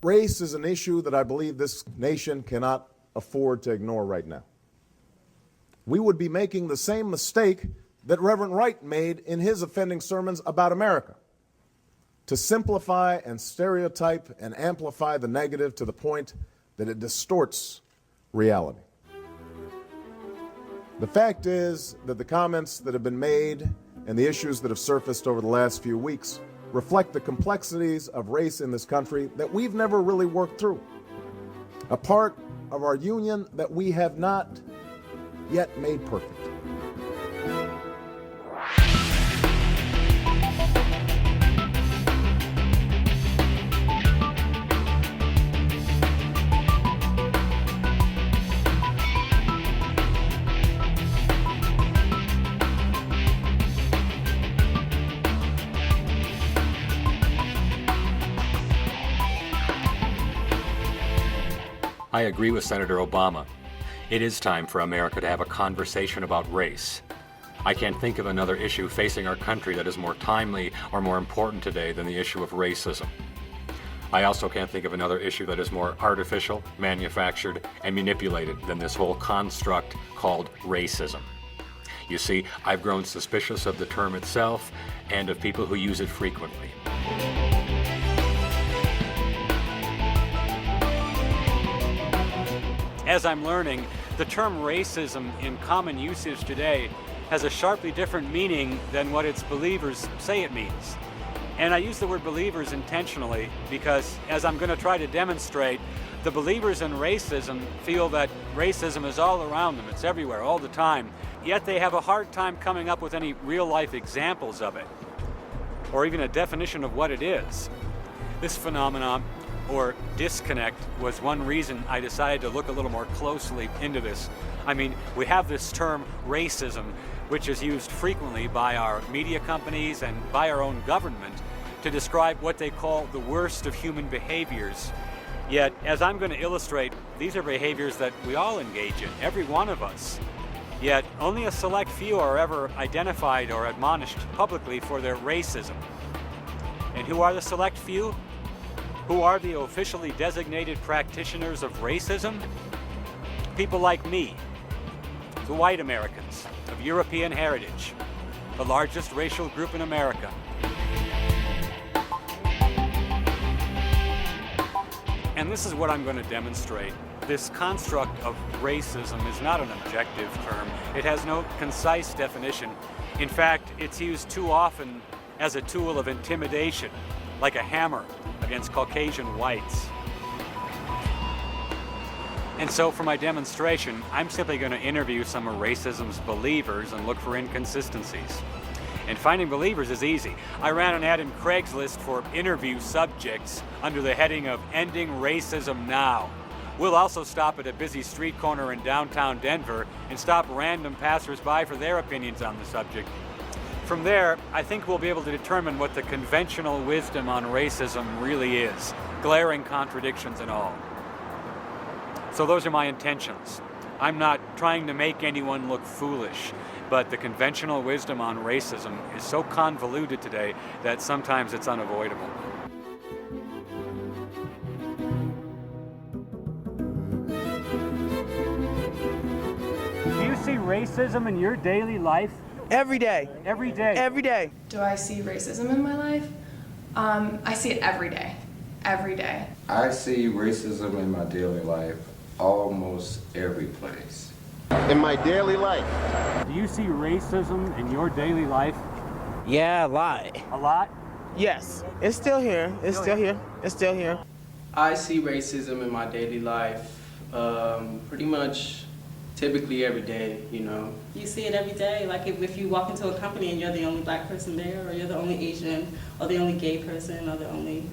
Race is an issue that I believe this nation cannot afford to ignore right now. We would be making the same mistake that Reverend Wright made in his offending sermons about America, to simplify and stereotype and amplify the negative to the point that it distorts reality. The fact is that the comments that have been made and the issues that have surfaced over the last few weeks reflect the complexities of race in this country that we've never really worked through. A part of our union that we have not yet made perfect. I agree with Senator Obama. It is time for America to have a conversation about race. I can't think of another issue facing our country that is more timely or more important today than the issue of racism. I also can't think of another issue that is more artificial, manufactured, and manipulated than this whole construct called racism. You see, I've grown suspicious of the term itself and of people who use it frequently. As I'm learning, the term racism in common usage today has a sharply different meaning than what its believers say it means. And I use the word believers intentionally because, as I'm going to try to demonstrate, the believers in racism feel that racism is all around them, it's everywhere, all the time, yet they have a hard time coming up with any real-life examples of it, or even a definition of what it is. This phenomenon, or disconnect, was one reason I decided to look a little more closely into this. I mean, we have this term racism, which is used frequently by our media companies and by our own government to describe what they call the worst of human behaviors. Yet, as I'm going to illustrate, these are behaviors that we all engage in, every one of us. Yet, only a select few are ever identified or admonished publicly for their racism. And who are the select few? Who are the officially designated practitioners of racism? People like me, the white Americans of European heritage, the largest racial group in America. And this is what I'm going to demonstrate. This construct of racism is not an objective term. It has no concise definition. In fact, it's used too often as a tool of intimidation, like a hammer against Caucasian whites. And so for my demonstration, I'm simply going to interview some of racism's believers and look for inconsistencies. And finding believers is easy. I ran an ad in Craigslist for interview subjects under the heading of Ending Racism Now. We'll also stop at a busy street corner in downtown Denver and stop random passersby for their opinions on the subject. From there, I think we'll be able to determine what the conventional wisdom on racism really is, glaring contradictions and all. So those are my intentions. I'm not trying to make anyone look foolish, but the conventional wisdom on racism is so convoluted today that sometimes it's unavoidable. Do you see racism in your daily life? Every day. Every day? Every day. Do I see racism in my life? I see it every day. Every day. I see racism in my daily life almost every place. In my daily life. Do you see racism in your daily life? Yeah, a lot. A lot? Yes. It's still here. It's still here. It's still here. I see racism in my daily life pretty much typically every day, you know. You see it every day, like if you walk into a company and you're the only black person there, or you're the only Asian, or the only gay person, or the only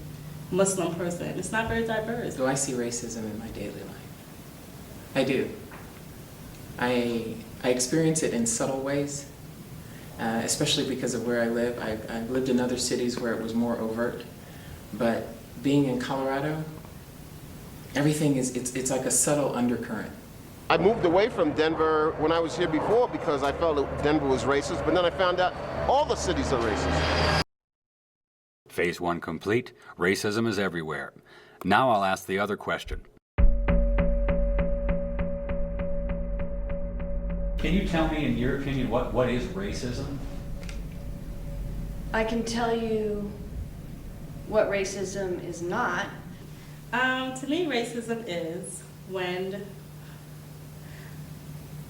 Muslim person. It's not very diverse. Do I see racism in my daily life? I do. I experience it in subtle ways, especially because of where I live. I've lived in other cities where it was more overt, but being in Colorado, everything it's like a subtle undercurrent. I moved away from Denver when I was here before because I felt that Denver was racist, but then I found out all the cities are racist. Phase 1 complete. Racism is everywhere. Now I'll ask the other question. Can you tell me, in your opinion, what is racism? I can tell you what racism is not. To me, racism is when,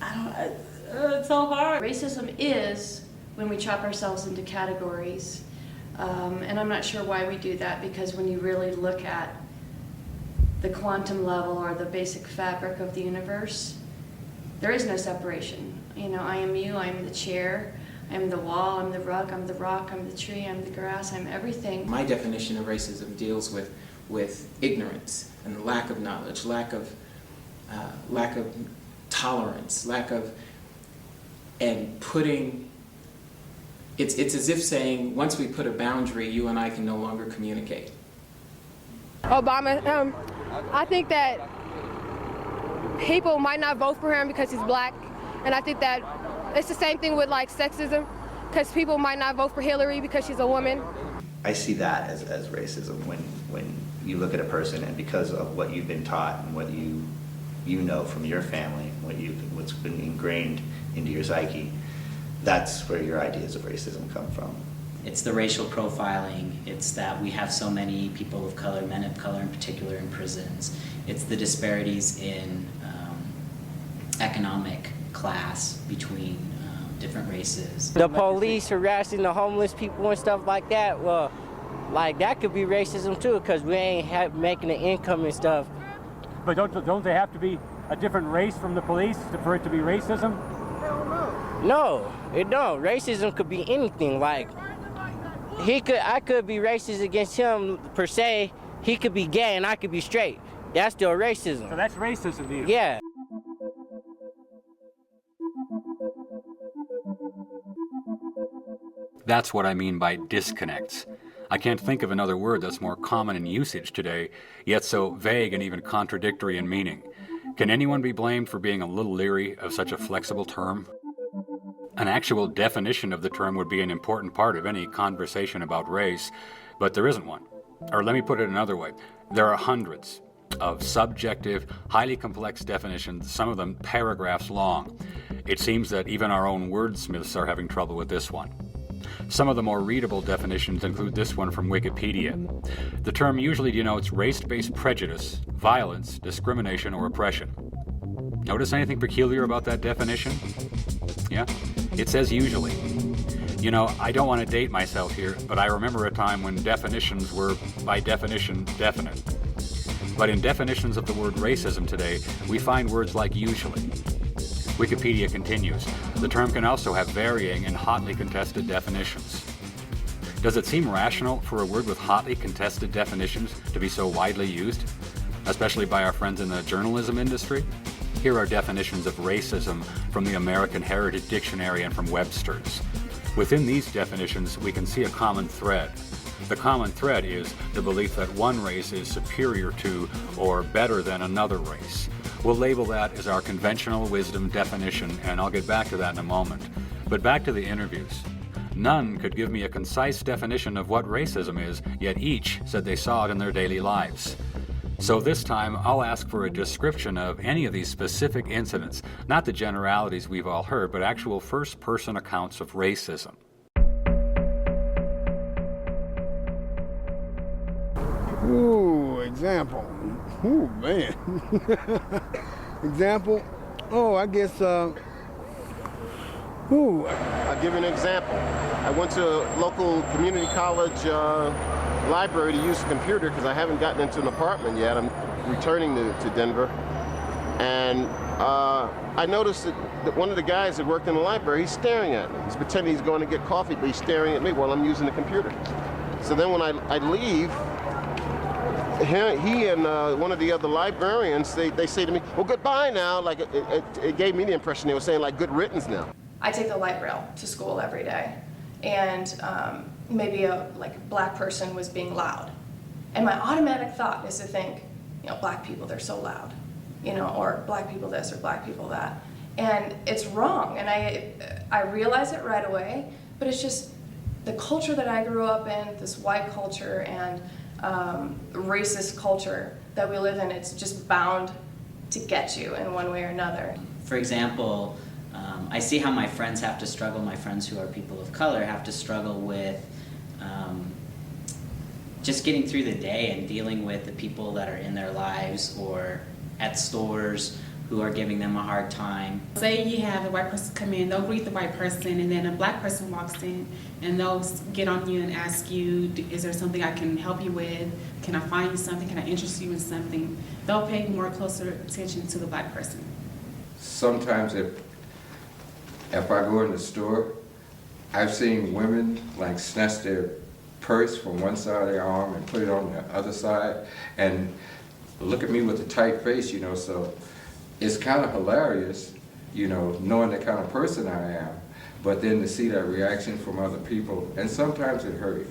it's so hard. Racism is when we chop ourselves into categories. And I'm not sure why we do that, because when you really look at the quantum level or the basic fabric of the universe, there is no separation. You know, I am you, I am the chair, I am the wall, I'm the rug, I'm the rock, I'm the tree, I'm the grass, I'm everything. My definition of racism deals with ignorance and lack of knowledge, lack of tolerance, and putting, it's as if saying, once we put a boundary, you and I can no longer communicate. Obama, I think that people might not vote for him because he's black, and I think that it's the same thing with like sexism, because people might not vote for Hillary because she's a woman. I see that as racism when you look at a person and because of what you've been taught and what you know from your family, what's been ingrained into your psyche, that's where your ideas of racism come from. It's the racial profiling. It's that we have so many people of color, men of color in particular, in prisons. It's the disparities in economic class between different races. The police harassing the homeless people and stuff like that, well, like that could be racism too, because we ain't making the income and stuff. But don't they have to be a different race from the police for it to be racism? No, it don't. Racism could be anything. Like I could be racist against him per se. He could be gay and I could be straight. That's still racism. So that's racism to you? Yeah. That's what I mean by disconnects. I can't think of another word that's more common in usage today, yet so vague and even contradictory in meaning. Can anyone be blamed for being a little leery of such a flexible term? An actual definition of the term would be an important part of any conversation about race, but there isn't one. Or let me put it another way. There are hundreds of subjective, highly complex definitions, some of them paragraphs long. It seems that even our own wordsmiths are having trouble with this one. Some of the more readable definitions include this one from Wikipedia. The term usually denotes race-based prejudice, violence, discrimination, or oppression. Notice anything peculiar about that definition? Yeah? It says usually. You know, I don't want to date myself here, but I remember a time when definitions were, by definition, definite. But in definitions of the word racism today, we find words like usually. Wikipedia continues, the term can also have varying and hotly contested definitions. Does it seem rational for a word with hotly contested definitions to be so widely used, especially by our friends in the journalism industry? Here are definitions of racism from the American Heritage Dictionary and from Webster's. Within these definitions, we can see a common thread. The common thread is the belief that one race is superior to or better than another race. We'll label that as our conventional wisdom definition, and I'll get back to that in a moment. But back to the interviews. None could give me a concise definition of what racism is, yet each said they saw it in their daily lives. So this time, I'll ask for a description of any of these specific incidents, not the generalities we've all heard, but actual first-person accounts of racism. Ooh, example. Ooh, man. Example. Oh, I guess, I'll give you an example. I went to a local community college library to use a computer because I haven't gotten into an apartment yet. I'm returning to Denver. And I noticed that one of the guys that worked in the library, he's staring at me. He's pretending he's going to get coffee, but he's staring at me while I'm using the computer. So then when I leave, he and one of the other librarians, they say to me, well, goodbye now. Like, it gave me the impression they were saying, like, good riddance now. I take the light rail to school every day, and maybe a black person was being loud. And my automatic thought is to think, you know, black people, they're so loud, you know, or black people this or black people that. And it's wrong, and I realize it right away, but it's just the culture that I grew up in, this white culture, and racist culture that we live in, it's just bound to get you in one way or another. For example, I see how my friends have to struggle, my friends who are people of color have to struggle with just getting through the day and dealing with the people that are in their lives or at stores who are giving them a hard time. Say you have a white person come in, they'll greet the white person, and then a black person walks in and they'll get on you and ask you, is there something I can help you with? Can I find you something? Can I interest you in something? They'll pay more closer attention to the black person. Sometimes if I go in the store, I've seen women like snatch their purse from one side of their arm and put it on the other side and look at me with a tight face, you know, so it's kind of hilarious, you know, knowing the kind of person I am, but then to see that reaction from other people, and sometimes it hurts.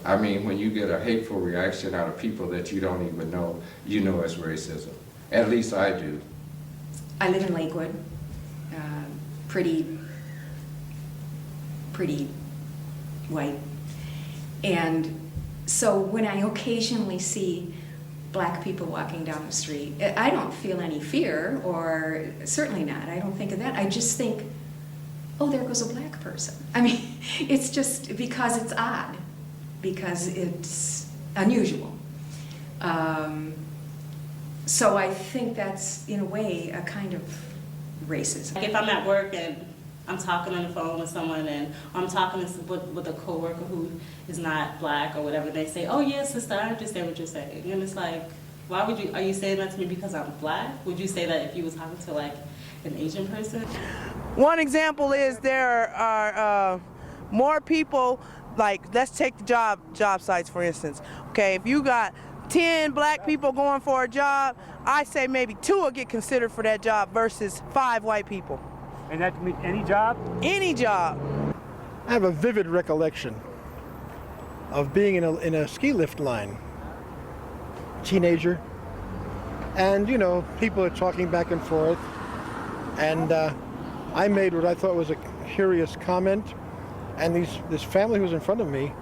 I mean, when you get a hateful reaction out of people that you don't even know, you know it's racism. At least I do. I live in Lakewood, pretty white. And so when I occasionally see black people walking down the street, I don't feel any fear, or certainly not. I don't think of that. I just think, oh, there goes a black person. I mean, it's just because it's odd, because it's unusual. So I think that's, in a way, a kind of racism. Like if I'm at work and I'm talking on the phone with someone and I'm talking with a coworker who is not black or whatever, they say, oh yes, sister, I understand what you're saying. And it's like, why would you, are you saying that to me because I'm black? Would you say that if you were talking to like an Asian person? One example is there are more people, like let's take the job sites for instance. Okay, if you got 10 black people going for a job, I say maybe 2 will get considered for that job versus 5 white people. And that means any job? Any job. I have a vivid recollection of being in a ski lift line, teenager, and you know, people are talking back and forth, and I made what I thought was a curious comment, and this family who was in front of me,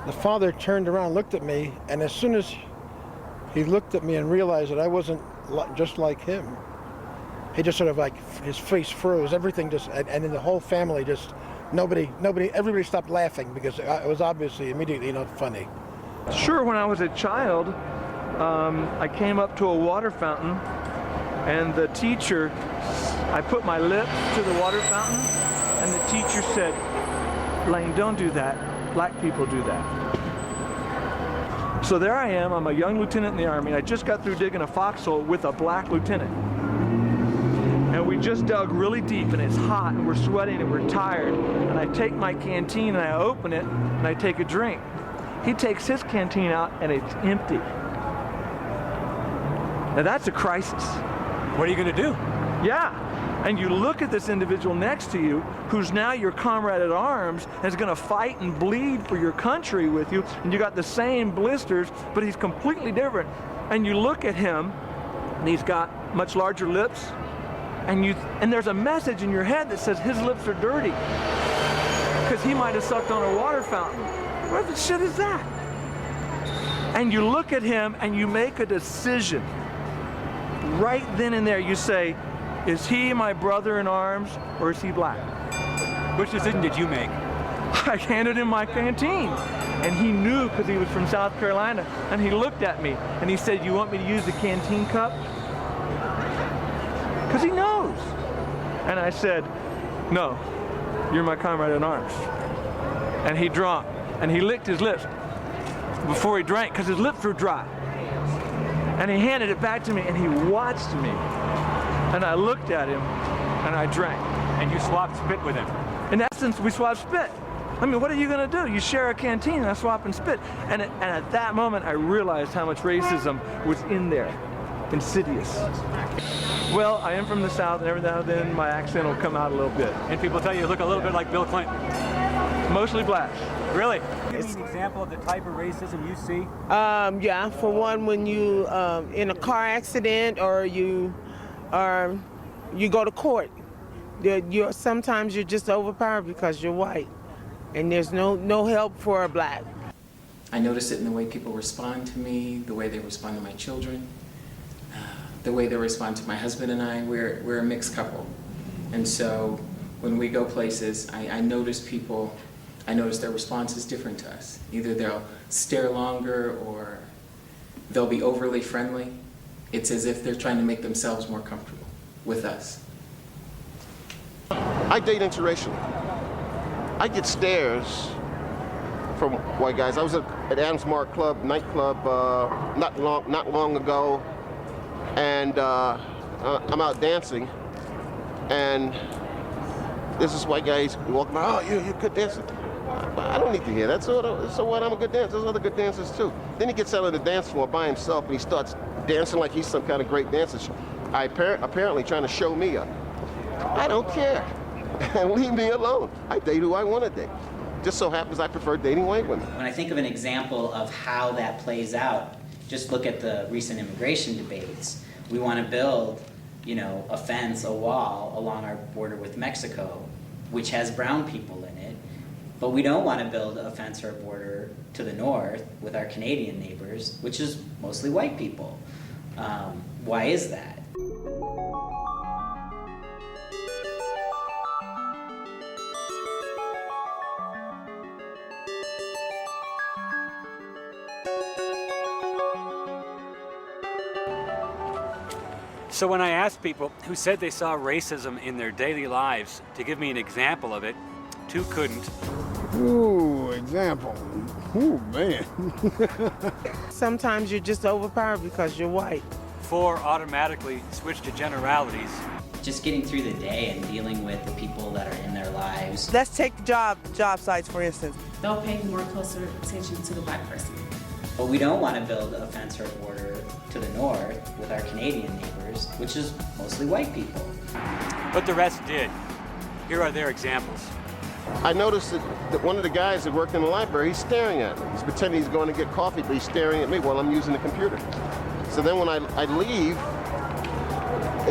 the father turned around and looked at me, and as soon as he looked at me and realized that I wasn't just like him, he just sort of like, his face froze, everything just, and then the whole family just, everybody stopped laughing because it was obviously immediately not funny. Sure, when I was a child, I came up to a water fountain, and the teacher, I put my lips to the water fountain, and the teacher said, Lane, don't do that. Black people do that. So there I am, I'm a young lieutenant in the Army, and I just got through digging a foxhole with a black lieutenant. And we just dug really deep, and it's hot, and we're sweating, and we're tired. And I take my canteen, and I open it, and I take a drink. He takes his canteen out, and it's empty. Now that's a crisis. What are you going to do? Yeah. And you look at this individual next to you, who's now your comrade at arms, and is going to fight and bleed for your country with you, and you got the same blisters, but he's completely different. And you look at him, and he's got much larger lips, and there's a message in your head that says his lips are dirty, because he might have sucked on a water fountain. What the shit is that? And you look at him, and you make a decision. Right then and there, you say, is he my brother in arms, or is he black? Which decision did you make? I handed him my canteen, and he knew because he was from South Carolina, and he looked at me, and he said, you want me to use the canteen cup? Because he knows. And I said, no, you're my comrade in arms. And he drank, and he licked his lips before he drank, because his lips were dry. And he handed it back to me, and he watched me. And I looked at him, and I drank. And you swapped spit with him? In essence, we swapped spit. I mean, what are you going to do? You share a canteen, and I swap and spit. And at that moment, I realized how much racism was in there. Insidious. Well, I am from the South, and every now and then my accent will come out a little bit. And people tell you look a little bit like Bill Clinton? Mostly black. Really? Give me an example of the type of racism you see? Yeah, for one, when you in a car accident or you go to court, sometimes you're just overpowered because you're white, and there's no help for a black. I notice it in the way people respond to me, the way they respond to my children, the way they respond to my husband and I. We're a mixed couple. And so when we go places, I notice people, I notice their response is different to us. Either they'll stare longer or they'll be overly friendly. It's as if they're trying to make themselves more comfortable with us. I date interracially. I get stares from white guys. I was at Adams Mark Club, nightclub, not long ago, and I'm out dancing, and there's this white guy, he's walking by, oh, you're a good dancer. I don't need to hear that, so what, I'm a good dancer, there's other good dancers too. Then he gets out on the dance floor by himself and he starts dancing like he's some kind of great dancer. Apparently trying to show me up. I don't care, and leave me alone. I date who I want to date. Just so happens I prefer dating white women. When I think of an example of how that plays out, just look at the recent immigration debates. We want to build, a fence, a wall along our border with Mexico, which has brown people in it, but we don't want to build a fence or a border to the north with our Canadian neighbors, which is mostly white people. Why is that? So when I asked people who said they saw racism in their daily lives to give me an example of it, two couldn't. Ooh, example. Ooh, man. Sometimes you're just overpowered because you're white. Four automatically switch to generalities. Just getting through the day and dealing with the people that are in their lives. Let's take the job sites, for instance. They'll pay more closer attention to the black person. But we don't want to build a fence or a border to the north with our Canadian neighbors, which is mostly white people. But the rest did. Here are their examples. I noticed that one of the guys that worked in the library, he's staring at me. He's pretending he's going to get coffee, but he's staring at me while I'm using the computer. So then when I leave,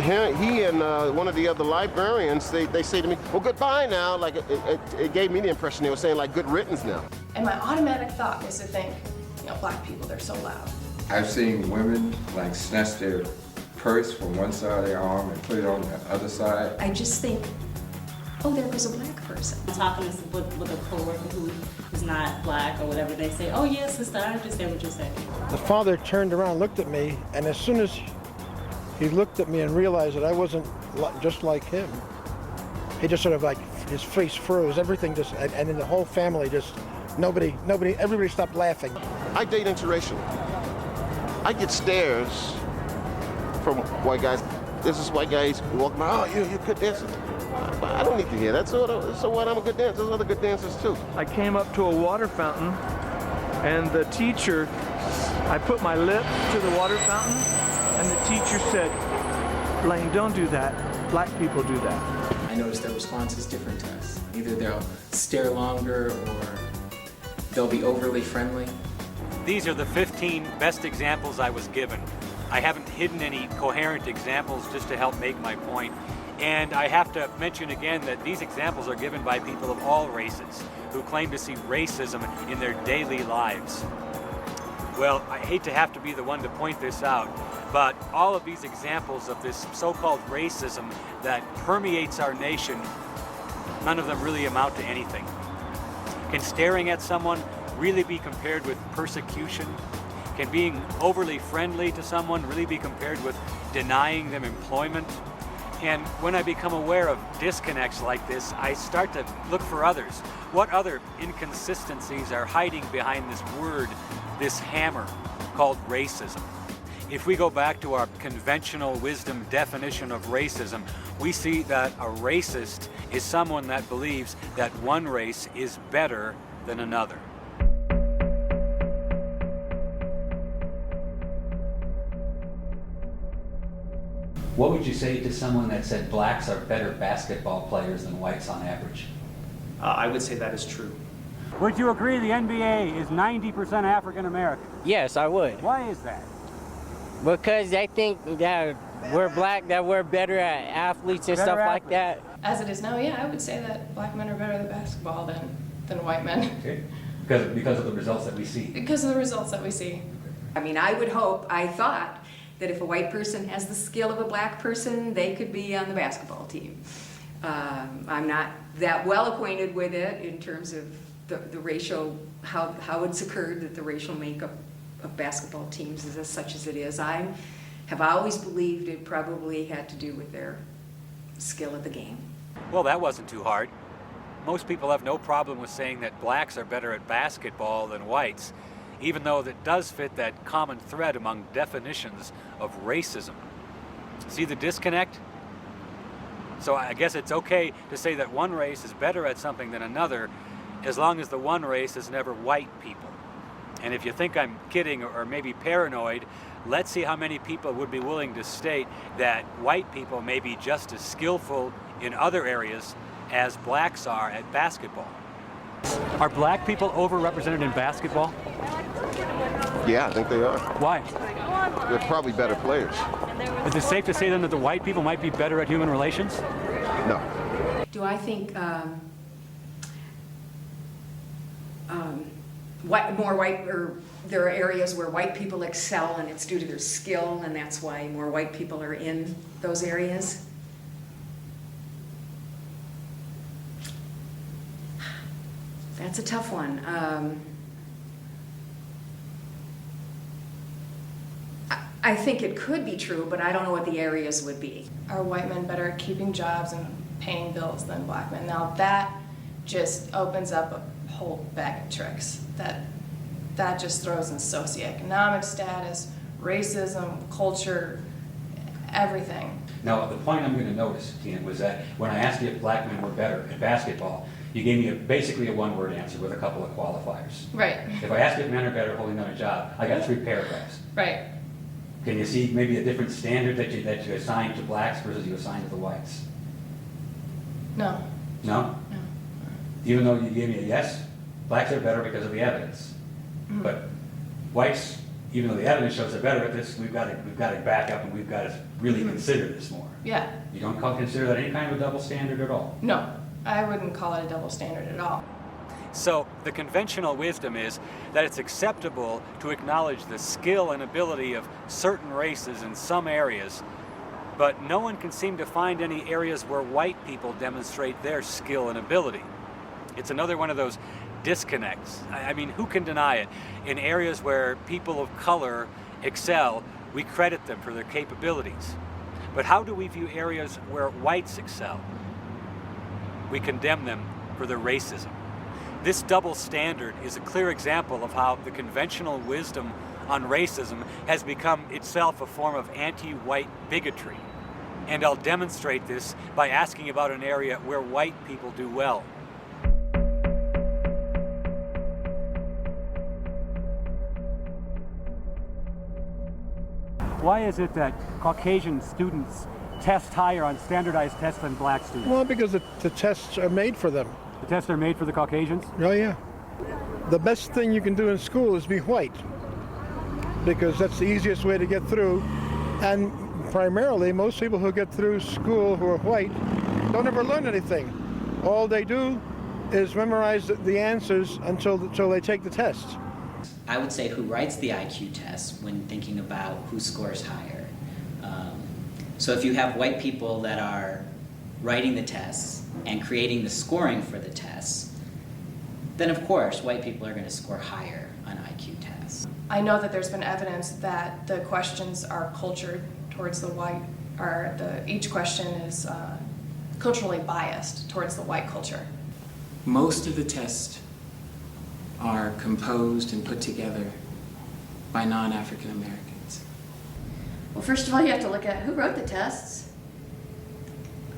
he and one of the other librarians, they say to me, well, goodbye now. Like, it gave me the impression they were saying, like, good riddance now. And my automatic thought is to think, black people, they're so loud. I've seen women like snatch their purse from one side of their arm and put it on the other side. I just think, oh, there goes a black person. I'm talking with a coworker who is not black or whatever. They say, oh yeah, sister, I understand what you're saying. The father turned around, looked at me, and as soon as he looked at me and realized that I wasn't just like him, he just sort of like, his face froze, everything just, and then the whole family just, everybody stopped laughing. I date interracially. I get stares from white guys. There's this white guy, he's walking by, oh, you're a good dancer. I don't need to hear that, so what, I'm a good dancer, there's other good dancers too. I came up to a water fountain, and the teacher, I put my lip to the water fountain, and the teacher said, Lane, don't do that. Black people do that. I notice their response is different to us. Either they'll stare longer or they'll be overly friendly. These are the 15 best examples I was given. I haven't hidden any coherent examples just to help make my point. And I have to mention again that these examples are given by people of all races who claim to see racism in their daily lives. Well, I hate to have to be the one to point this out, but all of these examples of this so-called racism that permeates our nation, none of them really amount to anything. Can staring at someone really be compared with persecution? Can being overly friendly to someone really be compared with denying them employment? And when I become aware of disconnects like this, I start to look for others. What other inconsistencies are hiding behind this word, this hammer called racism? If we go back to our conventional wisdom definition of racism, we see that a racist is someone that believes that one race is better than another. What would you say to someone that said blacks are better basketball players than whites on average? I would say that is true. Would you agree the NBA is 90% African American? Yes, I would. Why is that? Because they think that we're black, that we're better at athletes and stuff like that. As it is now, yeah, I would say that black men are better at basketball than white men. Okay. Because of the results that we see. Because of the results that we see. I mean, I thought that if a white person has the skill of a black person, they could be on the basketball team. I'm not that well acquainted with it in terms of the racial, how it's occurred that the racial makeup of basketball teams is as such as it is. I have always believed it probably had to do with their skill of the game. Well, that wasn't too hard. Most people have no problem with saying that blacks are better at basketball than whites, even though that does fit that common thread among definitions of racism. See the disconnect? So I guess it's okay to say that one race is better at something than another, as long as the one race is never white people. And if you think I'm kidding or maybe paranoid, let's see how many people would be willing to state that white people may be just as skillful in other areas as blacks are at basketball. Are black people overrepresented in basketball? Yeah, I think they are. Why? They're probably better players. Is it safe to say then that the white people might be better at human relations? No. Do I think there are areas where white people excel and it's due to their skill and that's why more white people are in those areas? That's a tough one. I think it could be true, but I don't know what the areas would be. Are white men better at keeping jobs and paying bills than black men? Now that just opens up a whole bag of tricks. That just throws in socioeconomic status, racism, culture, everything. Now, the point I'm going to notice, Tina, was that when I asked you if black men were better at basketball, you gave me basically a one-word answer with a couple of qualifiers. Right. If I asked you if men are better at holding down a job, I got 3 paragraphs. Right. Can you see maybe a different standard that you assign to blacks versus you assign to the whites? No. No? No. Even though you gave me a yes, blacks are better because of the evidence. Mm. But whites, even though the evidence shows they're better at this, we've got to back up and we've got to really consider this more. Yeah. You don't consider that any kind of a double standard at all? No, I wouldn't call it a double standard at all. So the conventional wisdom is that it's acceptable to acknowledge the skill and ability of certain races in some areas, but no one can seem to find any areas where white people demonstrate their skill and ability. It's another one of those disconnects. I mean, who can deny it? In areas where people of color excel, we credit them for their capabilities. But how do we view areas where whites excel? We condemn them for their racism. This double standard is a clear example of how the conventional wisdom on racism has become itself a form of anti-white bigotry. And I'll demonstrate this by asking about an area where white people do well. Why is it that Caucasian students test higher on standardized tests than black students? Well, because the tests are made for them. The tests are made for the Caucasians? Oh, yeah. The best thing you can do in school is be white, because that's the easiest way to get through. And primarily, most people who get through school who are white don't ever learn anything. All they do is memorize the answers until they take the test. I would say who writes the IQ test when thinking about who scores higher. So if you have white people that are writing the tests and creating the scoring for the tests, then of course white people are going to score higher on IQ tests. I know that there's been evidence that the questions are cultured towards the white, or each question is culturally biased towards the white culture. Most of the tests are composed and put together by non-African Americans. Well, first of all, you have to look at who wrote the tests.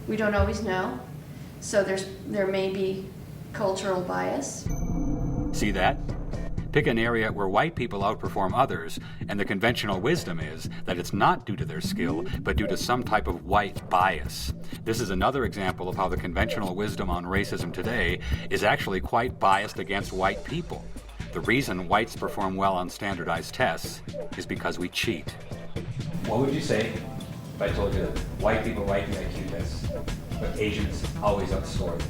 We don't always know. So there may be cultural bias. See that? Pick an area where white people outperform others, and the conventional wisdom is that it's not due to their skill, but due to some type of white bias. This is another example of how the conventional wisdom on racism today is actually quite biased against white people. The reason whites perform well on standardized tests is because we cheat. What would you say if I told you that white people write the IQ tests, but Asians always outscore them?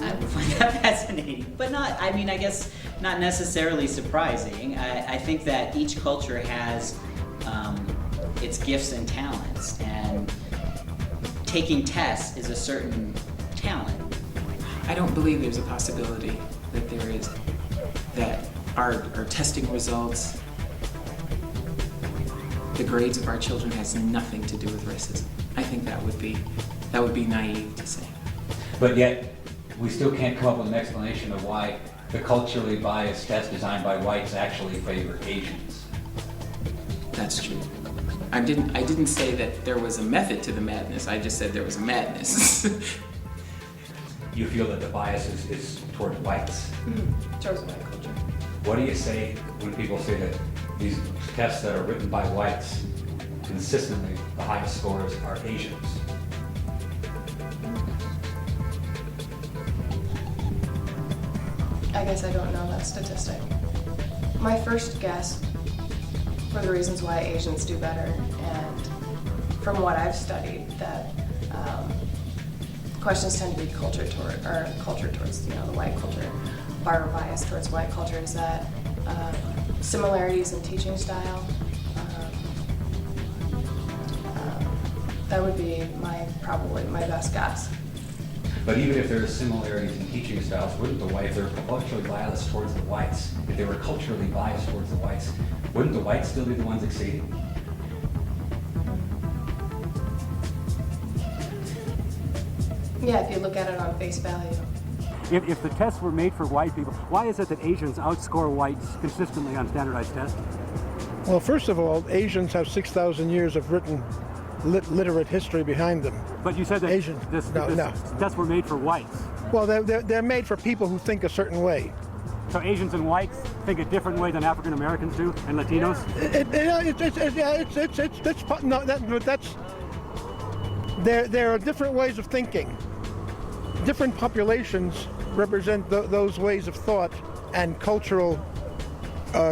I would find that fascinating, but not, I mean, I guess not necessarily surprising. I think that each culture has its gifts and talents, and taking tests is a certain talent. I don't believe there's a possibility that there is, that our testing results, the grades of our children has nothing to do with racism. I think that would be naive to say. But yet, we still can't come up with an explanation of why the culturally biased test designed by whites actually favor Asians. That's true. I didn't say that there was a method to the madness. I just said there was a madness. You feel that the bias is towards whites? Towards white culture. What do you say when people say that these tests that are written by whites, consistently the highest scores are Asians? I guess I don't know that statistic. My first guess for the reasons why Asians do better, and from what I've studied, that questions tend to be culture towards the white culture, or bias towards white culture, is that similarities in teaching style. That would be probably my best guess. But even if there are similarities in teaching styles, wouldn't the whites, they're culturally biased towards the whites, if they were culturally biased towards the whites, wouldn't the whites still be the ones exceeding? Yeah, if you look at it on face value. If the tests were made for white people, why is it that Asians outscore whites consistently on standardized tests? Well, first of all, Asians have 6,000 years of written literate history behind them. But you said that Asian. No. tests were made for whites. Well, they're made for people who think a certain way. So Asians and whites think a different way than African Americans do, and Latinos? There are different ways of thinking. Different populations represent those ways of thought and cultural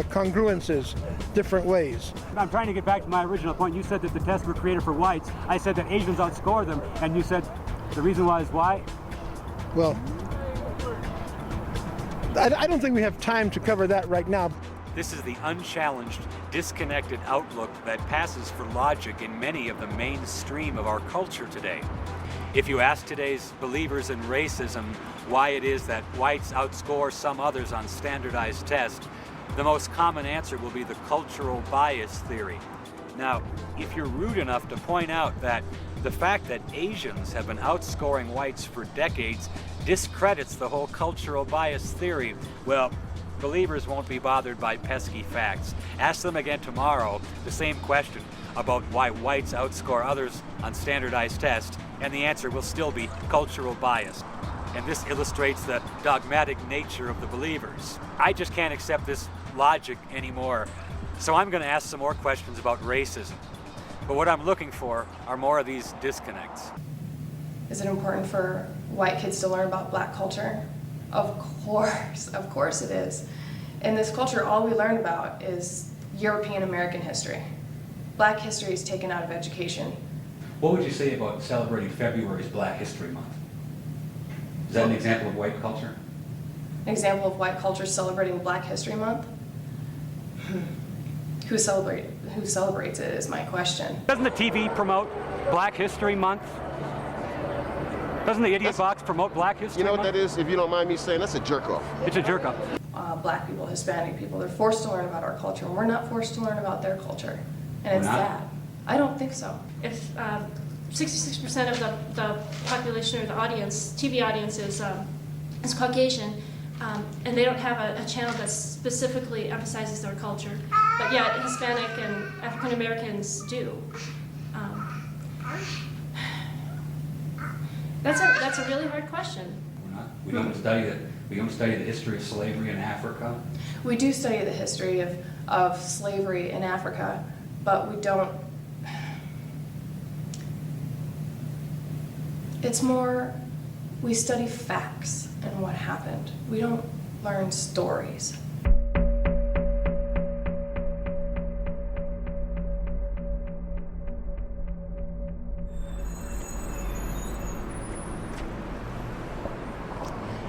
congruences different ways. I'm trying to get back to my original point. You said that the tests were created for whites. I said that Asians outscore them, and you said the reason why is why? Well, I don't think we have time to cover that right now. This is the unchallenged, disconnected outlook that passes for logic in many of the mainstream of our culture today. If you ask today's believers in racism why it is that whites outscore some others on standardized tests, the most common answer will be the cultural bias theory. Now, if you're rude enough to point out that the fact that Asians have been outscoring whites for decades discredits the whole cultural bias theory, well, believers won't be bothered by pesky facts. Ask them again tomorrow the same question about why whites outscore others on standardized tests, and the answer will still be cultural bias. And this illustrates the dogmatic nature of the believers. I just can't accept this logic anymore. So I'm going to ask some more questions about racism. But what I'm looking for are more of these disconnects. Is it important for white kids to learn about black culture? Of course it is. In this culture, all we learn about is European American history. Black history is taken out of education. What would you say about celebrating February's Black History Month? Is that an example of white culture? An example of white culture celebrating Black History Month? Who celebrates it is my question. Doesn't the TV promote Black History Month? Doesn't the Idiot Box promote Black History Month? You know what that is, if you don't mind me saying? That's a jerk-off. It's a jerk-off. Black people, Hispanic people, they're forced to learn about our culture, and we're not forced to learn about their culture. And it's sad. I don't think so. If 66% of the population or the audience, TV audience is Caucasian, and they don't have a channel that specifically emphasizes their culture, but yet Hispanic and African Americans do. That's a really hard question. We don't study the history of slavery in Africa. We do study the history of slavery in Africa, but we don't. It's more, we study facts and what happened. We don't learn stories.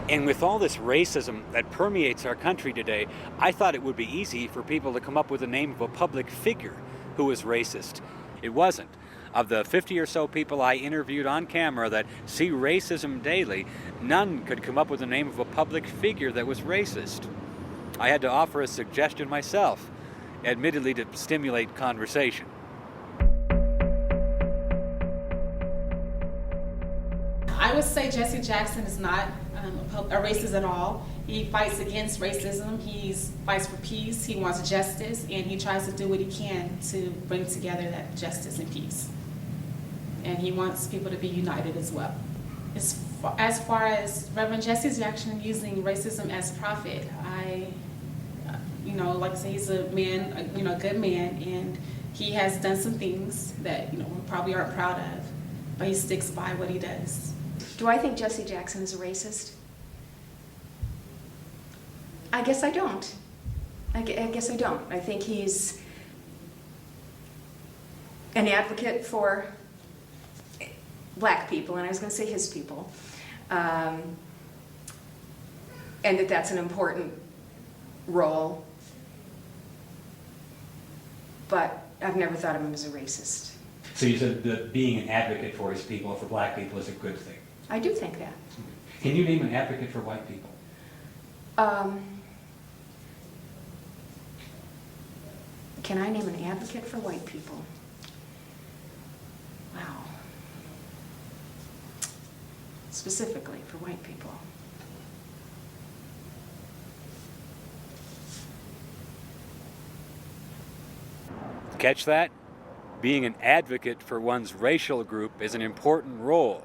And with all this racism that permeates our country today, I thought it would be easy for people to come up with the name of a public figure who was racist. It wasn't. Of the 50 or so people I interviewed on camera that see racism daily, none could come up with the name of a public figure that was racist. I had to offer a suggestion myself, admittedly to stimulate conversation. I would say Jesse Jackson is not a racist at all. He fights against racism. He fights for peace. He wants justice, and he tries to do what he can to bring together that justice and peace. And he wants people to be united as well. As far as Reverend Jesse Jackson using racism as profit, like I say, he's a man, a good man, and he has done some things that, we probably aren't proud of, but he sticks by what he does. Do I think Jesse Jackson is a racist? I guess I don't. I guess I don't. I think he's an advocate for black people, and I was going to say his people, and that's an important role, but I've never thought of him as a racist. So you said that being an advocate for his people, for black people, is a good thing. I do think that. Can you name an advocate for white people? Can I name an advocate for white people? Wow. Specifically for white people. Catch that? Being an advocate for one's racial group is an important role,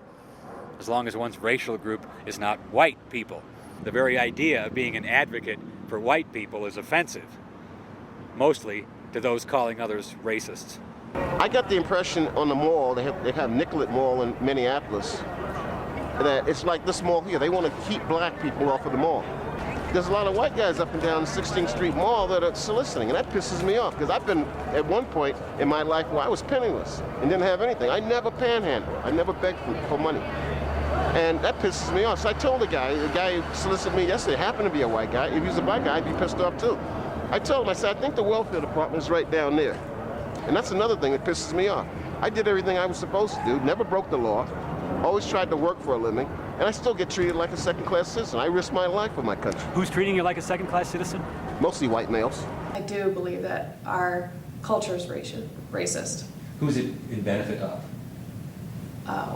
as long as one's racial group is not white people. The very idea of being an advocate for white people is offensive, mostly to those calling others racists. I got the impression on the mall, they have Nicollet Mall in Minneapolis, that it's like this mall here. They want to keep black people off of the mall. There's a lot of white guys up and down the 16th Street Mall that are soliciting, and that pisses me off, because I've been at one point in my life where I was penniless and didn't have anything. I never panhandled. I never begged for money. And that pisses me off. So I told the guy who solicited me yesterday, happened to be a white guy. If he was a black guy, I'd be pissed off too. I told him, I said, I think the welfare department is right down there. And that's another thing that pisses me off. I did everything I was supposed to do, never broke the law, always tried to work for a living, and I still get treated like a second-class citizen. I risk my life for my country. Who's treating you like a second-class citizen? Mostly white males. I do believe that our culture is racist. Who's it in benefit of?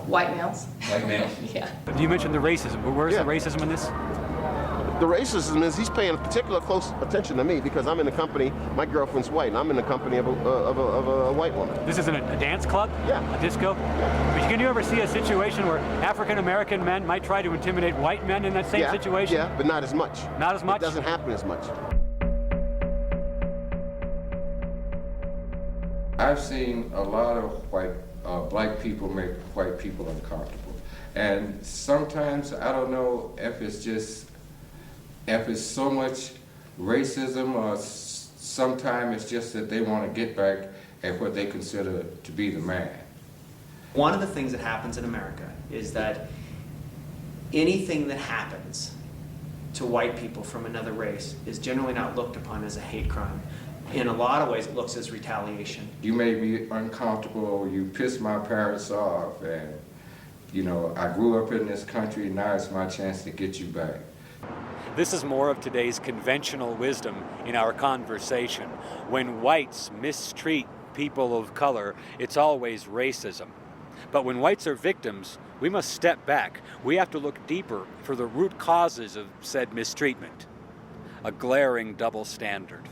White males. White males? Yeah. You mentioned the racism. Where's the racism in this? The racism is he's paying particular close attention to me because I'm in the company, my girlfriend's white, and I'm in the company of a white woman. This isn't a dance club? Yeah. A disco? Yeah. But can you ever see a situation where African-American men might try to intimidate white men in that same situation? Yeah, but not as much. Not as much? It doesn't happen as much. I've seen a lot of black people make white people uncomfortable. And sometimes, I don't know if it's so much racism or sometimes it's just that they want to get back at what they consider to be the man. One of the things that happens in America is that anything that happens to white people from another race is generally not looked upon as a hate crime. In a lot of ways, it looks as retaliation. You made me uncomfortable, you pissed my parents off, and I grew up in this country, now it's my chance to get you back. This is more of today's conventional wisdom in our conversation. When whites mistreat people of color, it's always racism. But when whites are victims, we must step back. We have to look deeper for the root causes of said mistreatment. A glaring double standard.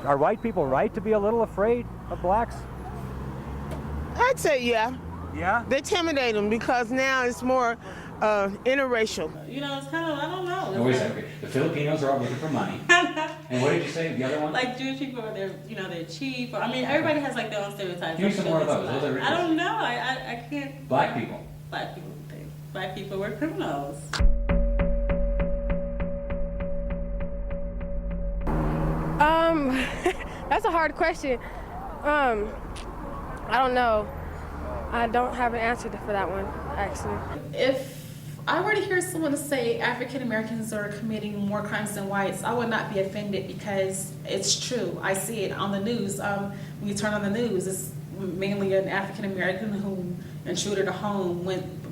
Are white people right to be a little afraid of blacks? I'd say yeah. Yeah? They intimidate them because now it's more interracial. It's kind of, I don't know. No, wait a second. The Filipinos are all looking for money. And what did you say, the other one? Like Jewish people, they're cheap. Everybody has like their own stereotypes. Give me some more of those. I don't know. I can't. Black people. Black people were criminals. That's a hard question. I don't know. I don't have an answer for that one, actually. If I were to hear someone say African Americans are committing more crimes than whites, I would not be offended because it's true. I see it on the news. When you turn on the news, it's mainly an African American who intruded a home,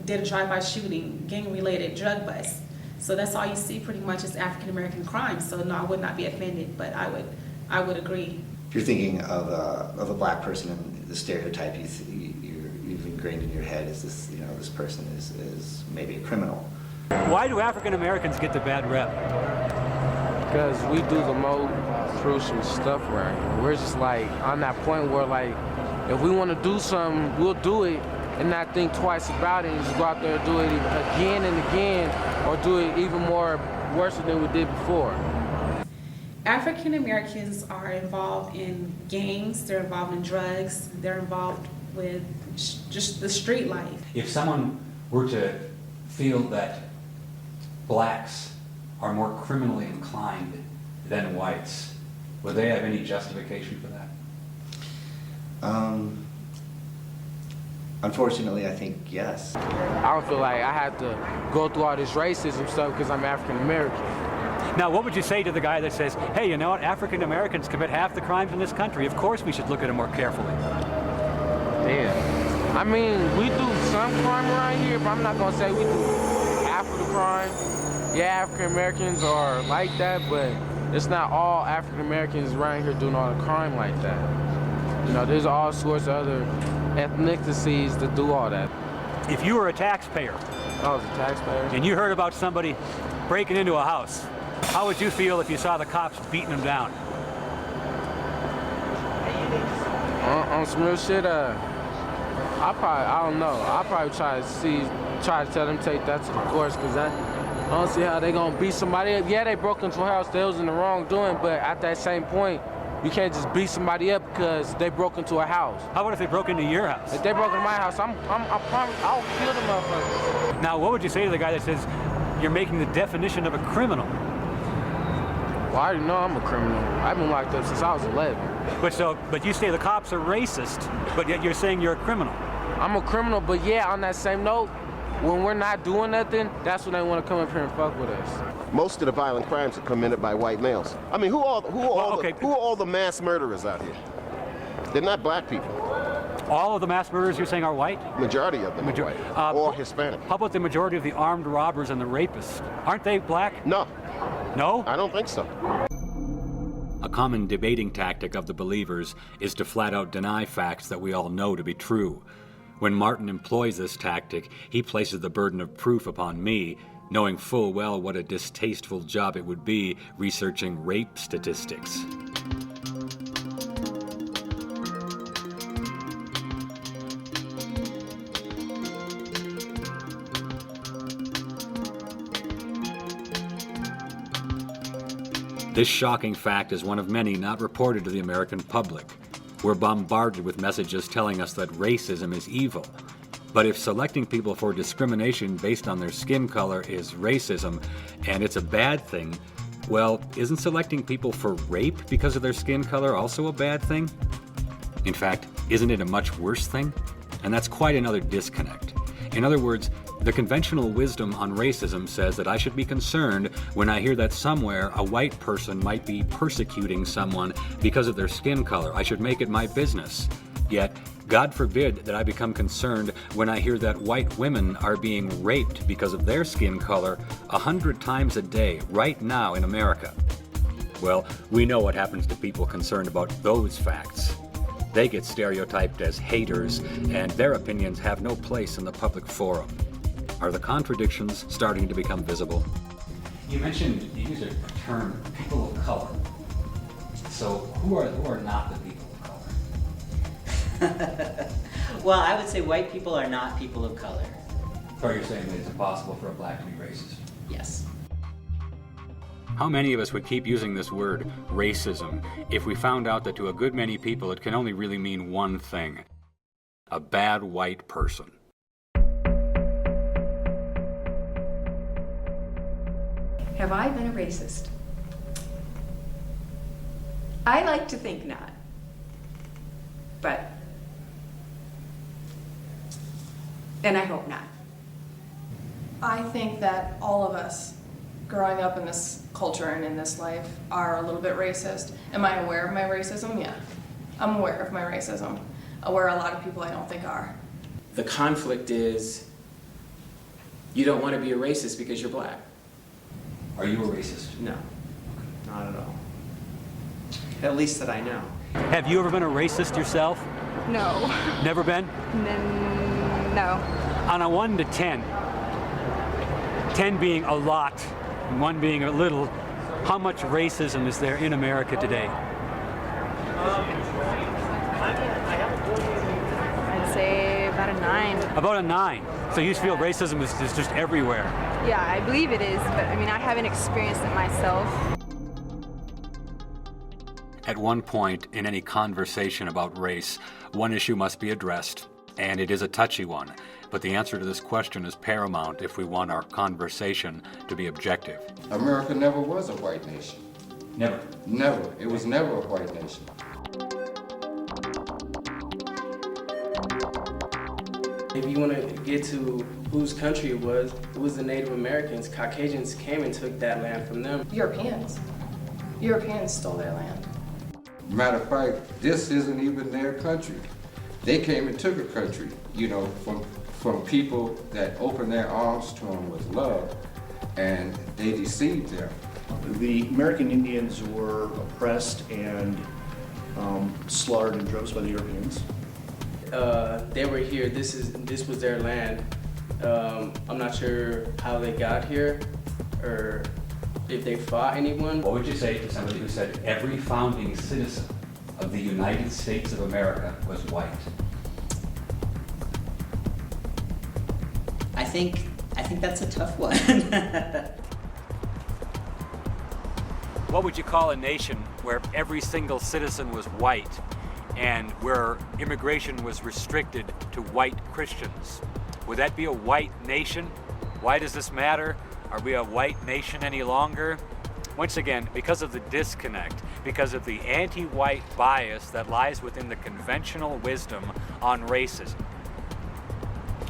did a drive-by shooting, gang-related drug bust. So that's all you see pretty much is African American crime. So no, I would not be offended, but I would agree. If you're thinking of a black person and the stereotype you've ingrained in your head is this, this person is maybe a criminal. Why do African Americans get the bad rep? Because we do the most crucial stuff right here. We're just like on that point where like, if we want to do something, we'll do it and not think twice about it and just go out there and do it again and again, or do it even more worse than we did before. African Americans are involved in gangs, they're involved in drugs, they're involved with just the street life. If someone were to feel that blacks are more criminally inclined than whites, would they have any justification for that? Unfortunately, I think yes. I don't feel like I had to go through all this racism stuff because I'm African American. Now, what would you say to the guy that says, hey, you know what, African Americans commit half the crimes in this country. Of course we should look at it more carefully. Damn. I mean, we do some crime around here, but I'm not going to say we do half of the crime. Yeah, African Americans are like that, but it's not all African Americans around here doing all the crime like that. You know, there's all sorts of other ethnicities that do all that. If you were a taxpayer, I was a taxpayer, and you heard about somebody breaking into a house, how would you feel if you saw the cops beating them down? On some real shit, I don't know. I'll probably try to tell them to take that to the courts, because I don't see how they gonna beat somebody up. Yeah, they broke into a house, they was in the wrong doing, but at that same point, you can't just beat somebody up because they broke into a house. How about if they broke into your house? If they broke into my house, I promise I'll kill them motherfuckers. Now, what would you say to the guy that says you're making the definition of a criminal? Well, I already know I'm a criminal. I've been locked up since I was 11. But you say the cops are racist, but yet you're saying you're a criminal. I'm a criminal, but yeah, on that same note, when we're not doing nothing, that's when they want to come up here and fuck with us. Most of the violent crimes are committed by white males. I mean, who are all the mass murderers out here? They're not black people. All of the mass murderers you're saying are white? Majority of them are white, or Hispanic. How about the majority of the armed robbers and the rapists? Aren't they black? No. No? I don't think so. A common debating tactic of the believers is to flat out deny facts that we all know to be true. When Martin employs this tactic, he places the burden of proof upon me, knowing full well what a distasteful job it would be researching rape statistics. This shocking fact is one of many not reported to the American public. We're bombarded with messages telling us that racism is evil. But if selecting people for discrimination based on their skin color is racism, and it's a bad thing, well, isn't selecting people for rape because of their skin color also a bad thing? In fact, isn't it a much worse thing? And that's quite another disconnect. In other words, the conventional wisdom on racism says that I should be concerned when I hear that somewhere a white person might be persecuting someone because of their skin color. I should make it my business. Yet, God forbid that I become concerned when I hear that white women are being raped because of their skin color 100 times a day, right now in America. Well, we know what happens to people concerned about those facts. They get stereotyped as haters, and their opinions have no place in the public forum. Are the contradictions starting to become visible? You mentioned, you used a term, people of color. So who are not the people of color? Well, I would say white people are not people of color. Or you're saying that it's impossible for a black to be racist? Yes. How many of us would keep using this word, racism, if we found out that to a good many people it can only really mean one thing: a bad white person? Have I been a racist? I like to think not. And I hope not. I think that all of us growing up in this culture and in this life are a little bit racist. Am I aware of my racism? Yeah. I'm aware of my racism, where a lot of people I don't think are. The conflict is you don't want to be a racist because you're black. Are you a racist? No, not at all. At least that I know. Have you ever been a racist yourself? No. Never been? No. On a 1 to 10, 10 being a lot, and 1 being a little, how much racism is there in America today? I'd say about a 9. About a 9. So you feel racism is just everywhere? Yeah, I believe it is, but I mean, I haven't experienced it myself. At one point in any conversation about race, one issue must be addressed, and it is a touchy one. But the answer to this question is paramount if we want our conversation to be objective. America never was a white nation. Never? Never. It was never a white nation. If you want to get to whose country it was the Native Americans. Caucasians came and took that land from them. Europeans. Europeans stole their land. Matter of fact, this isn't even their country. They came and took a country, you know, from people that opened their arms to them with love, and they deceived them. The American Indians were oppressed and slaughtered in droves by the Europeans. They were here. This was their land. I'm not sure how they got here or if they fought anyone. What would you say to somebody who said every founding citizen of the United States of America was white? I think that's a tough one. What would you call a nation where every single citizen was white and where immigration was restricted to white Christians? Would that be a white nation? Why does this matter? Are we a white nation any longer? Once again, because of the disconnect, because of the anti-white bias that lies within the conventional wisdom on racism.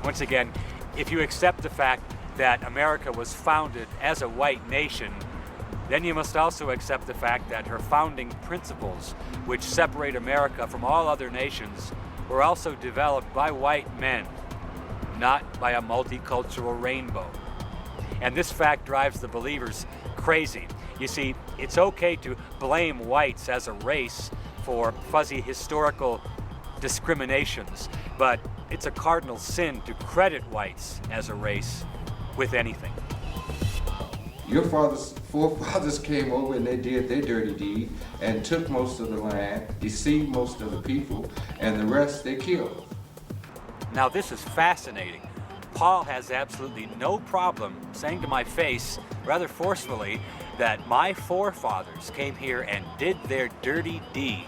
Once again, if you accept the fact that America was founded as a white nation, then you must also accept the fact that her founding principles, which separate America from all other nations, were also developed by white men, not by a multicultural rainbow. And this fact drives the believers crazy. You see, it's okay to blame whites as a race for fuzzy historical discriminations, but it's a cardinal sin to credit whites as a race with anything. Your forefathers came over and they did their dirty deed and took most of the land, deceived most of the people, and the rest they killed. Now this is fascinating. Paul has absolutely no problem saying to my face, rather forcefully, that my forefathers came here and did their dirty deed.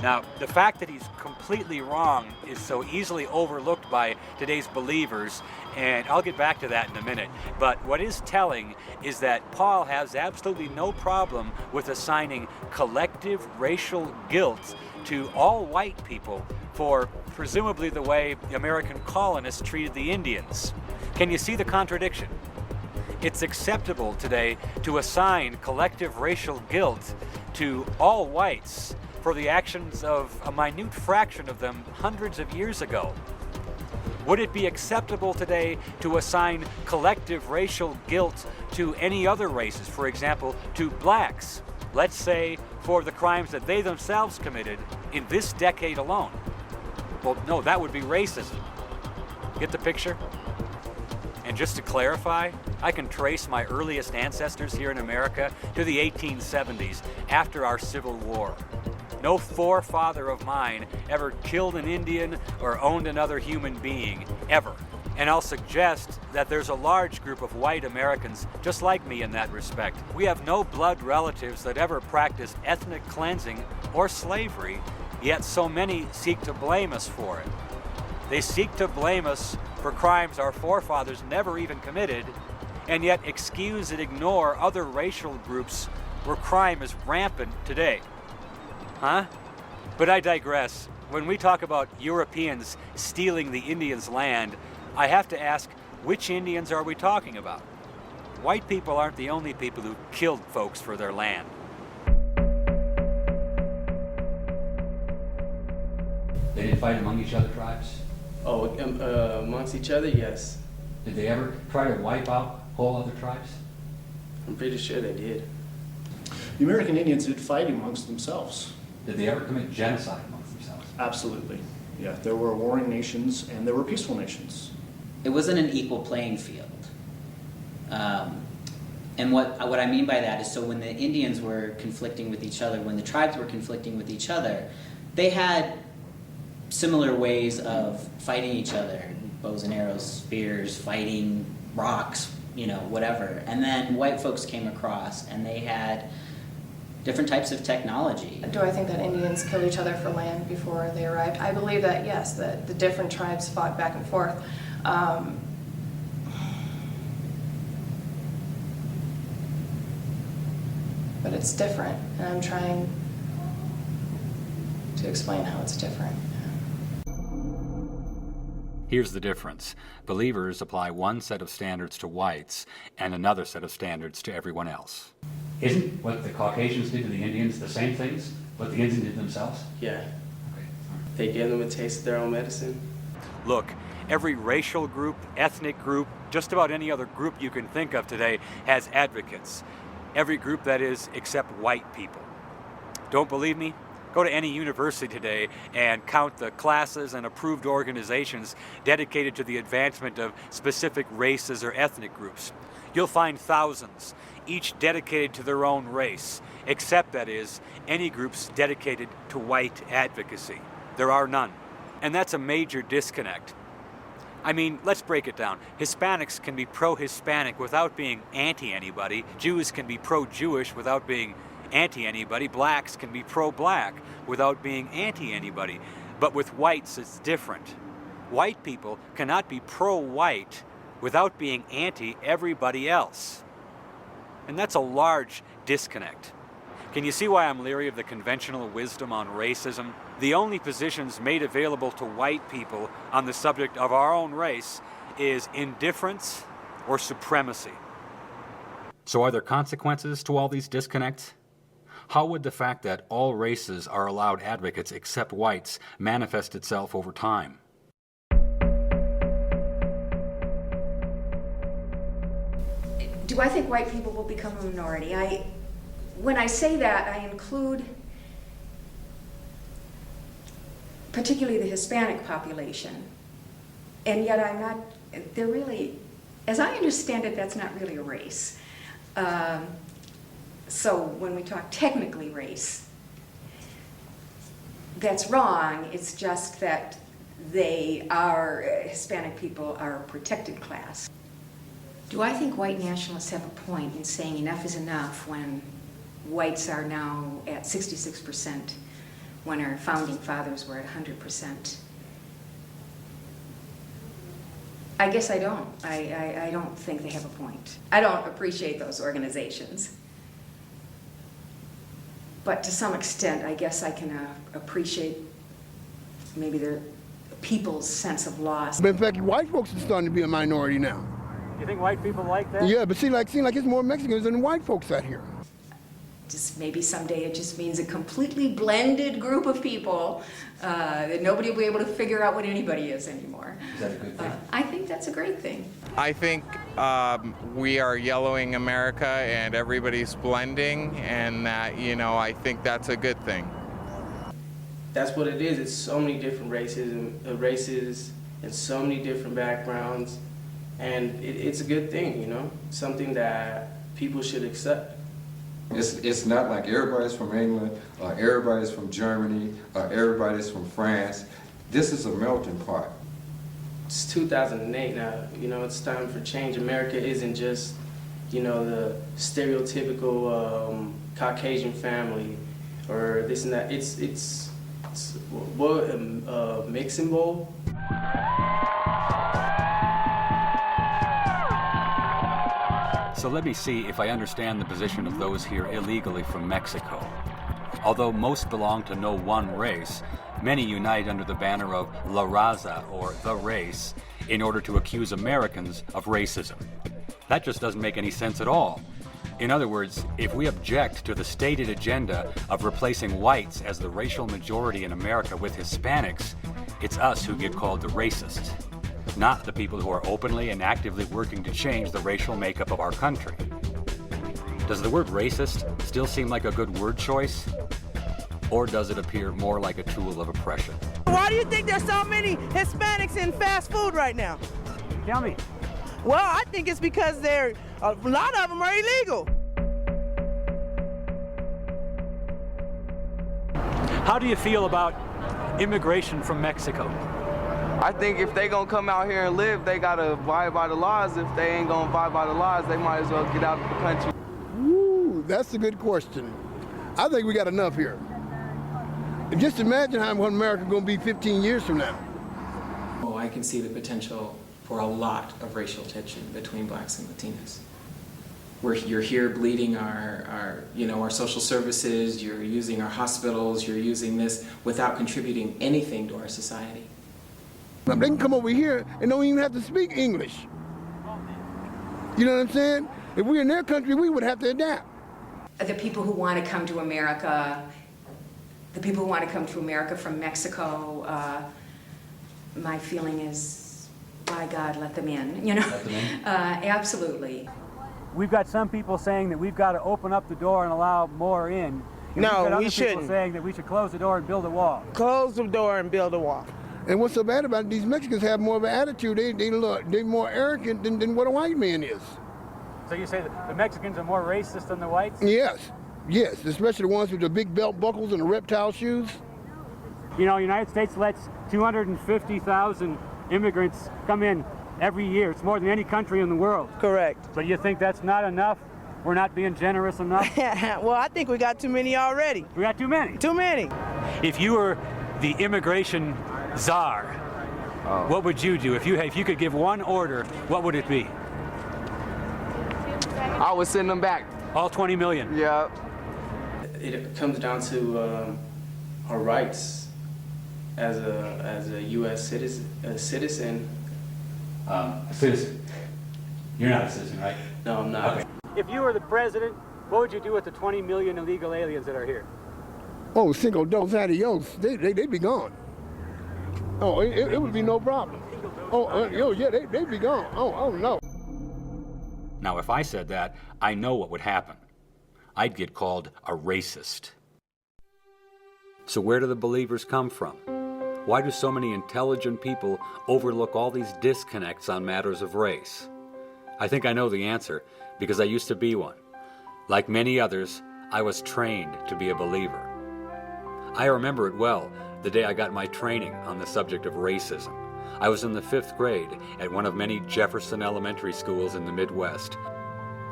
Now, the fact that he's completely wrong is so easily overlooked by today's believers, and I'll get back to that in a minute. But what is telling is that Paul has absolutely no problem with assigning collective racial guilt to all white people for presumably the way the American colonists treated the Indians. Can you see the contradiction? It's acceptable today to assign collective racial guilt to all whites for the actions of a minute fraction of them hundreds of years ago. Would it be acceptable today to assign collective racial guilt to any other races, for example, to blacks, let's say for the crimes that they themselves committed in this decade alone? Well, no, that would be racism. Get the picture? And just to clarify, I can trace my earliest ancestors here in America to the 1870s, after our Civil War. No forefather of mine ever killed an Indian or owned another human being, ever. And I'll suggest that there's a large group of white Americans just like me in that respect. We have no blood relatives that ever practiced ethnic cleansing or slavery, yet so many seek to blame us for it. They seek to blame us for crimes our forefathers never even committed, and yet excuse and ignore other racial groups where crime is rampant today. Huh? But I digress. When we talk about Europeans stealing the Indians' land, I have to ask, which Indians are we talking about? White people aren't the only people who killed folks for their land. They didn't fight among each other, tribes? Oh, amongst each other, yes. Did they ever try to wipe out whole other tribes? I'm pretty sure they did. The American Indians did fight amongst themselves. Did they ever commit genocide amongst themselves? Absolutely. Yeah, there were warring nations and there were peaceful nations. It wasn't an equal playing field. And what I mean by that is, so when the Indians were conflicting with each other, when the tribes were conflicting with each other, they had similar ways of fighting each other, bows and arrows, spears, fighting, rocks, you know, whatever. And then white folks came across and they had different types of technology. Do I think that Indians killed each other for land before they arrived? I believe that, yes, that the different tribes fought back and forth. But it's different, and I'm trying to explain how it's different. Here's the difference. Believers apply one set of standards to whites and another set of standards to everyone else. Isn't what the Caucasians did to the Indians the same things what the Indians did themselves? Yeah. They gave them a taste of their own medicine. Look, every racial group, ethnic group, just about any other group you can think of today has advocates. Every group, that is, except white people. Don't believe me? Go to any university today and count the classes and approved organizations dedicated to the advancement of specific races or ethnic groups. You'll find thousands, each dedicated to their own race, except, that is, any groups dedicated to white advocacy. There are none. And that's a major disconnect. I mean, let's break it down. Hispanics can be pro-Hispanic without being anti-anybody. Jews can be pro-Jewish without being anti-anybody. Blacks can be pro-black without being anti-anybody. But with whites, it's different. White people cannot be pro-white without being anti-everybody else. And that's a large disconnect. Can you see why I'm leery of the conventional wisdom on racism? The only positions made available to white people on the subject of our own race is indifference or supremacy. So are there consequences to all these disconnects? How would the fact that all races are allowed advocates except whites manifest itself over time? Do I think white people will become a minority? When I say that, I include particularly the Hispanic population. And yet I'm not, they're really, as I understand it, that's not really a race. So when we talk technically race, that's wrong. It's just that Hispanic people are a protected class. Do I think white nationalists have a point in saying enough is enough when whites are now at 66%, when our founding fathers were at 100%? I guess I don't. I don't think they have a point. I don't appreciate those organizations. But to some extent, I guess I can appreciate maybe their people's sense of loss. But in fact, white folks are starting to be a minority now. You think white people like that? Yeah, but seem like it's more Mexicans than white folks out here. Just maybe someday it just means a completely blended group of people that nobody will be able to figure out what anybody is anymore. Is that a good thing? I think that's a great thing. I think we are yellowing America and everybody's blending, and that, I think that's a good thing. That's what it is. It's so many different races and so many different backgrounds, and it's a good thing, something that people should accept. It's not like everybody's from England, or everybody's from Germany, or everybody's from France. This is a melting pot. It's 2008 now, it's time for change. America isn't just, the stereotypical Caucasian family or this and that. It's what, a mixing bowl? So let me see if I understand the position of those here illegally from Mexico. Although most belong to no one race, many unite under the banner of La Raza, or the race, in order to accuse Americans of racism. That just doesn't make any sense at all. In other words, if we object to the stated agenda of replacing whites as the racial majority in America with Hispanics, it's us who get called the racists, not the people who are openly and actively working to change the racial makeup of our country. Does the word racist still seem like a good word choice? Or does it appear more like a tool of oppression? Why do you think there's so many Hispanics in fast food right now? Tell me. Well, I think it's because a lot of them are illegal. How do you feel about immigration from Mexico? I think if they gonna come out here and live, they gotta abide by the laws. If they ain't gonna abide by the laws, they might as well get out of the country. Ooh, that's a good question. I think we got enough here. And just imagine how what America's gonna be 15 years from now. Oh, I can see the potential for a lot of racial tension between blacks and Latinos. You're here bleeding our social services, you're using our hospitals, you're using this without contributing anything to our society. They can come over here and don't even have to speak English. You know what I'm saying? If we're in their country, we would have to adapt. The people who want to come to America, from Mexico, my feeling is, by God, let them in, Let them in? Absolutely. We've got some people saying that we've got to open up the door and allow more in. And No, we've got we other shouldn't. people saying that we should close the door and build a wall. Close the door and build a wall. And what's so bad about it, these Mexicans have more of an attitude. They're more arrogant than what a white man is. So you say that the Mexicans are more racist than the whites? Yes, especially the ones with the big belt buckles and the reptile shoes. You know, the United States lets 250,000 immigrants come in every year. It's more than any country in the world. Correct. But you think that's not enough? We're not being generous enough? Well, I think we got too many already. We got too many? Too many. If you were the immigration czar, what would you do? If you could give one order, what would it be? I would send them back. All 20 million? Yeah. It comes down to our rights as a U.S. citizen. A citizen. You're not a citizen, right? No, I'm not. Okay. If you were the president, what would you do with the 20 million illegal aliens that are here? Oh, cinco dos adios, they'd be gone. Oh, it would be no problem. They'd be gone. Oh, no. Now, if I said that, I know what would happen. I'd get called a racist. So where do the believers come from? Why do so many intelligent people overlook all these disconnects on matters of race? I think I know the answer, because I used to be one. Like many others, I was trained to be a believer. I remember it well, the day I got my training on the subject of racism. I was in the 5th grade at one of many Jefferson elementary schools in the Midwest.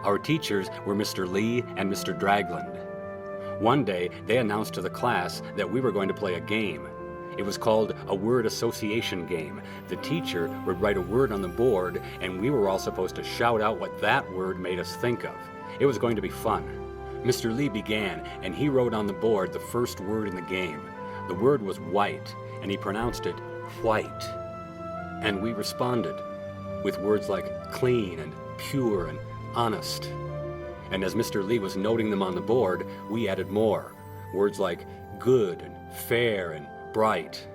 Our teachers were Mr. Lee and Mr. Dragland. One day, they announced to the class that we were going to play a game. It was called a word association game. The teacher would write a word on the board, and we were all supposed to shout out what that word made us think of. It was going to be fun. Mr. Lee began, and he wrote on the board the first word in the game. The word was white, and he pronounced it white. And we responded with words like clean and pure and honest. And as Mr. Lee was noting them on the board, we added more. Words like good and fair and bright.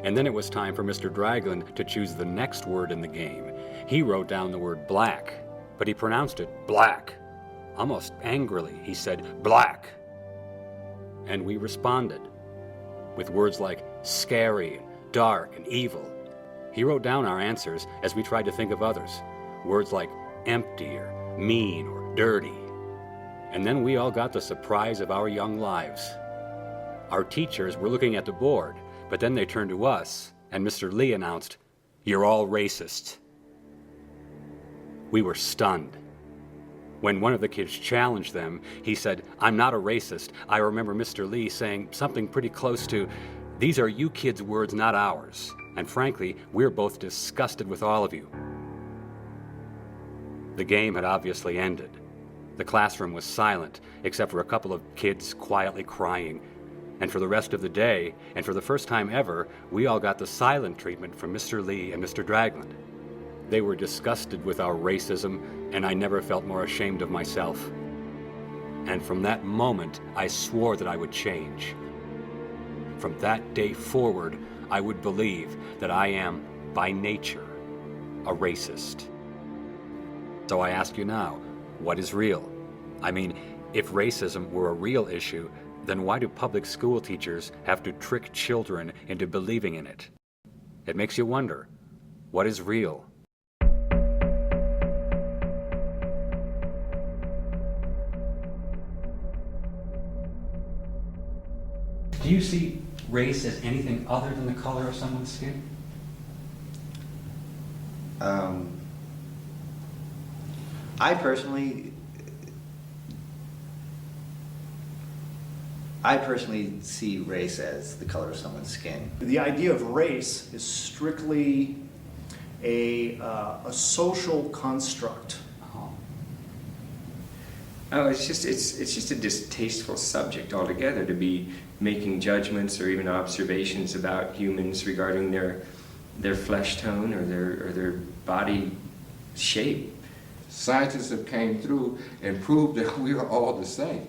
And then it was time for Mr. Dragland to choose the next word in the game. He wrote down the word black, but he pronounced it black. Almost angrily, he said, black. And we responded with words like scary and dark and evil. He wrote down our answers as we tried to think of others. Words like empty or mean or dirty. And then we all got the surprise of our young lives. Our teachers were looking at the board, but then they turned to us, and Mr. Lee announced, "You're all racists." We were stunned. When one of the kids challenged them, he said, "I'm not a racist. I remember Mr. Lee saying something pretty close to, 'These are you kids' words, not ours. And frankly, we're both disgusted with all of you.'" The game had obviously ended. The classroom was silent, except for a couple of kids quietly crying. And for the rest of the day, and for the first time ever, we all got the silent treatment from Mr. Lee and Mr. Dragland. They were disgusted with our racism, and I never felt more ashamed of myself. And from that moment, I swore that I would change. From that day forward, I would believe that I am, by nature, a racist. So I ask you now, what is real? I mean, if racism were a real issue, then why do public school teachers have to trick children into believing in it? It makes you wonder, what is real? Do you see race as anything other than the color of someone's skin? I personally see race as the color of someone's skin. The idea of race is strictly a social construct. Oh, it's just a distasteful subject altogether to be making judgments or even observations about humans regarding their flesh tone or their body shape. Scientists have came through and proved that we are all the same.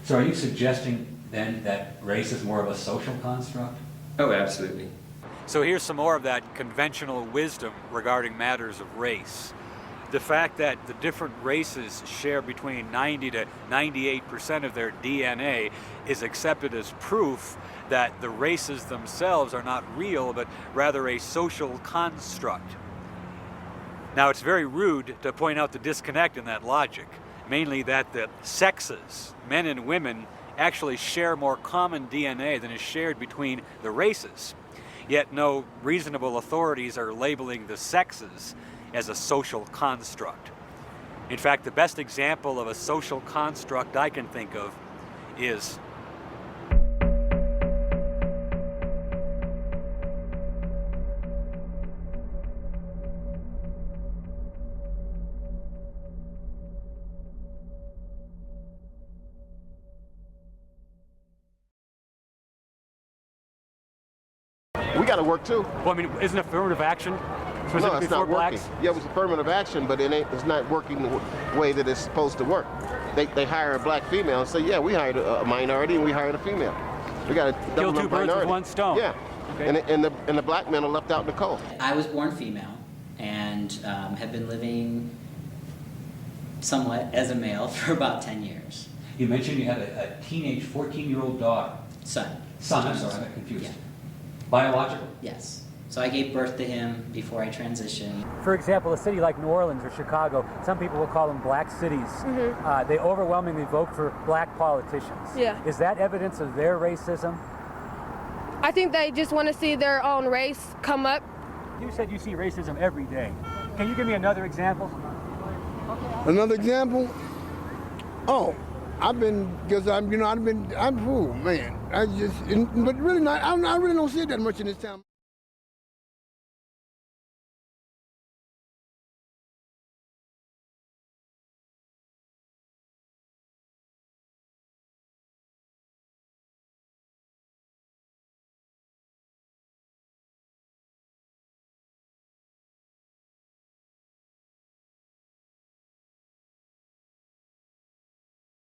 So are you suggesting then that race is more of a social construct? Oh, absolutely. So here's some more of that conventional wisdom regarding matters of race. The fact that the different races share between 90 to 98% of their DNA is accepted as proof that the races themselves are not real, but rather a social construct. Now, it's very rude to point out the disconnect in that logic, mainly that the sexes, men and women, actually share more common DNA than is shared between the races. Yet no reasonable authorities are labeling the sexes as a social construct. In fact, the best example of a social construct I can think of is We got to work too. Well, I mean, isn't affirmative action No, specifically it's not for working. blacks? Yeah, it was affirmative action, but it's not working the way that it's supposed to work. They hire a black female and say, yeah, we hired a minority and we hired a female. We got to Kill double two up birds with minority. one stone. Yeah, Okay. and the black men are left out in the cold. I was born female and have been living somewhat as a male for about 10 years. You mentioned you had a teenage 14-year-old daughter. Son. Son, I'm sorry, I got confused. Yeah. Biological? Yes. So I gave birth to him before I transitioned. For example, a city like New Orleans or Chicago, some people will call them black cities. They overwhelmingly vote for black politicians. Yeah. Is that evidence of their racism? I think they just want to see their own race come up. You said you see racism every day. Can you give me another example? Another example? Oh, I'm fool, man. But really not, I really don't see it that much in this town.